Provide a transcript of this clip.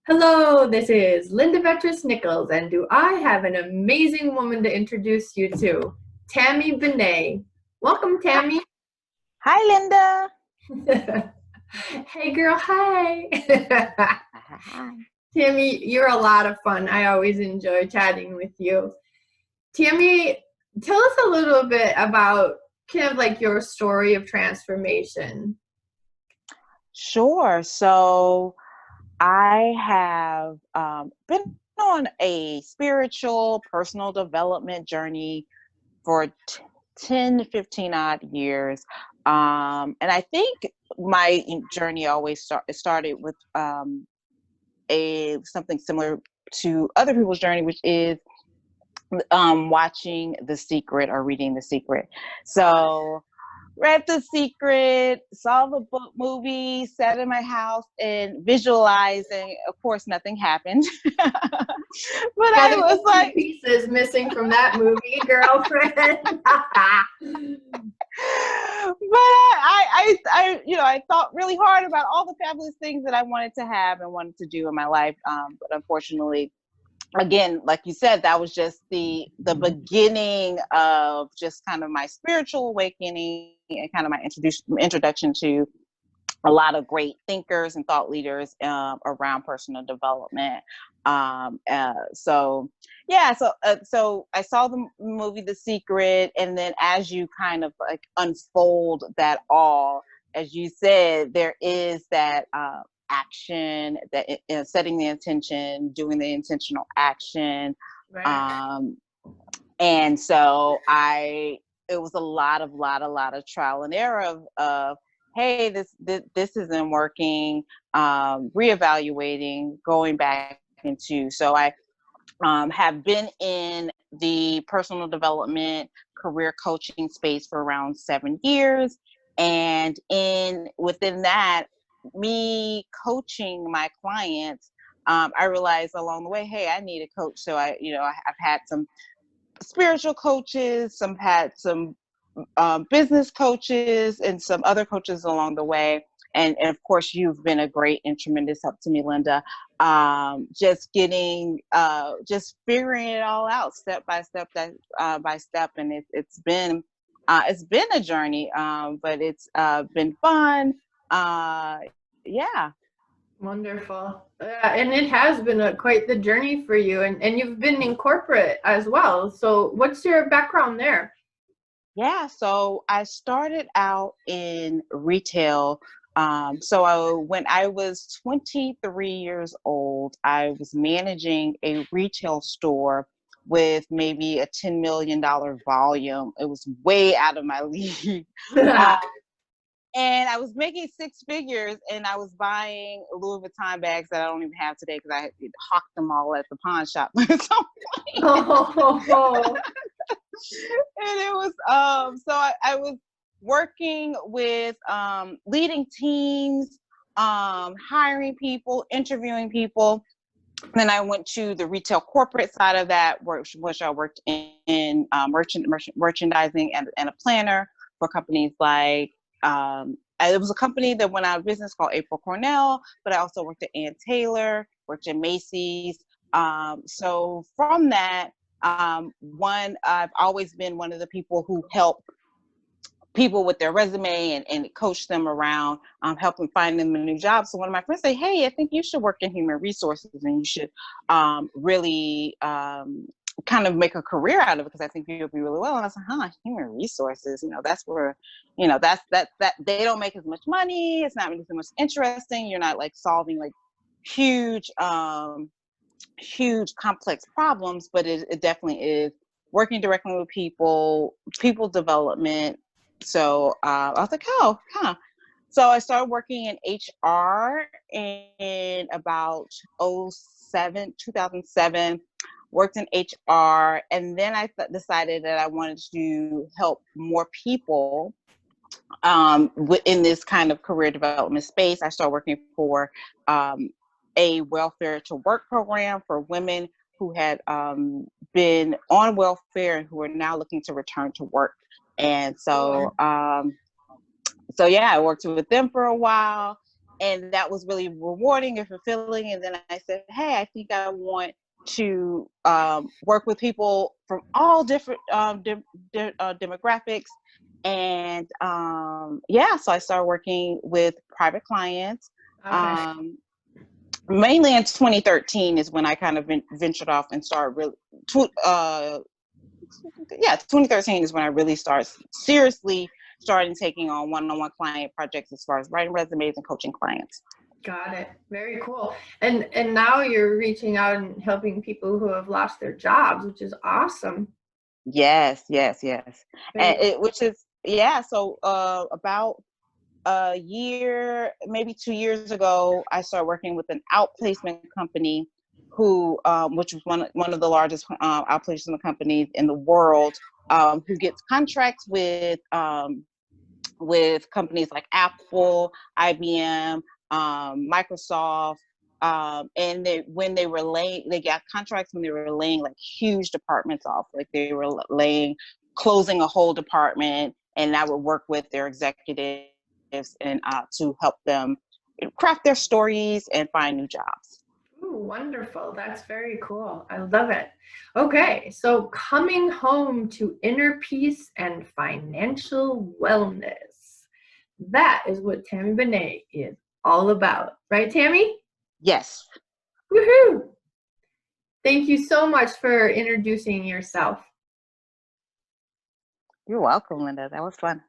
Hello, this is Linda Vetris Nichols, and do I have an amazing woman to introduce you to? Tammy Benet. Welcome, Tammy. Hi, Linda. Hey, girl, hi. Hi. Tammy, you're a lot of fun. I always enjoy chatting with you. Tammy, tell us a little bit about kind of like your story of transformation. Sure. So I have been on a spiritual personal development journey for 10 to 15 odd years. And I think my journey always started with a something similar to other people's journey, which is watching The Secret or reading The Secret. So read The Secret, saw the book movie, sat in my house and visualizing. Of course, nothing happened. But Yeah, I there's was a few like, pieces missing from that movie, girlfriend. but I thought really hard about all the fabulous things that I wanted to have and wanted to do in my life. But unfortunately, again, like you said, that was just the beginning of just kind of my spiritual awakening and kind of my introduction to a lot of great thinkers and thought leaders around personal development. So yeah, so I saw the movie The Secret, and then as you kind of like unfold that all, as you said, there is that action, that setting the intention, doing the intentional action. Right. um, and so it was a lot of trial and error of hey, this isn't working, reevaluating, going back into. So I have been in the personal development career coaching space for around 7 years. And within that, me coaching my clients, I realized along the way, hey, I need a coach. So I've had some spiritual coaches, some had some business coaches, and some other coaches along the way. And of course, you've been a great and tremendous help to me, Linda. Just just figuring it all out step by step, by step, and it's been a journey, but it's been fun. Uh, yeah. Wonderful. And it has been quite the journey for you, and you've been in corporate as well. So, what's your background there? Yeah, so I started out in retail. When I was 23 years old, I was managing a retail store with maybe a $10 million volume. It was way out of my league. Uh, and I was making six figures, and I was buying Louis Vuitton bags that I don't even have today because I had hawked them all at the pawn shop. So Oh, and it was I was working with leading teams, hiring people, interviewing people. Then I went to the retail corporate side of that, which I worked in merchandising and a planner for companies like it was a company that went out of business called April Cornell, but I also worked at Ann Taylor, worked at Macy's. So from that, I've always been one of the people who help people with their resume and coach them around, helping find them a new job. So one of my friends say, hey, I think you should work in human resources, and you should really kind of make a career out of it, because I think you'll be really well. And I was like, human resources, that's where, that they don't make as much money. It's not really so much interesting. You're not like solving like huge, huge complex problems, but it definitely is working directly with people development. So I was like, oh, huh. So I started working in HR in about 2007, worked in HR. And then I decided that I wanted to help more people in this kind of career development space. I started working for a welfare to work program for women who had been on welfare and who are now looking to return to work. And cool. so yeah, I worked with them for a while. and that was really rewarding and fulfilling. And then I said, hey, I think I want to work with people from all different demographics. And yeah, so I started working with private clients. Okay. Mainly in 2013 is when I kind of ventured off and started really, 2013 is when I really started taking on one-on-one client projects as far as writing resumes and coaching clients. Got it. Very cool. And now you're reaching out and helping people who have lost their jobs, which is awesome. Yes. Very Which is, yeah. So about a year, maybe 2 years ago, I started working with an outplacement company which was one of the largest outplacement companies in the world, who gets contracts with companies like Apple, IBM, Microsoft, and they got contracts when they were laying like huge departments off, like they were closing a whole department, and I would work with their executives and to help them craft their stories and find new jobs. Ooh, wonderful. That's very cool. I love it. Okay, so coming home to inner peace and financial wellness. That is what Tammy Benet is all about. Right, Tammy? Yes. Woohoo! Thank you so much for introducing yourself. You're welcome, Linda. That was fun.